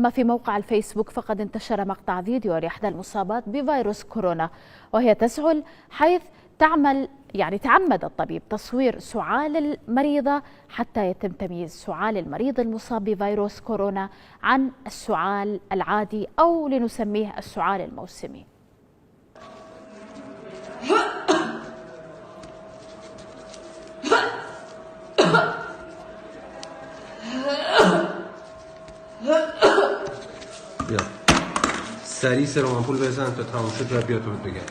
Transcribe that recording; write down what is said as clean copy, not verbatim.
أما في موقع الفيسبوك فقد انتشر مقطع فيديو لإحدى المصابات بفيروس كورونا وهي تسعل، حيث تعمد الطبيب تصوير سعال المريضة حتى يتم تمييز سعال المريض المصاب بفيروس كورونا عن السعال العادي أو لنسميه السعال الموسمي. سریع سرم آمپول بزن تا تموم شد و بیا تو بگم.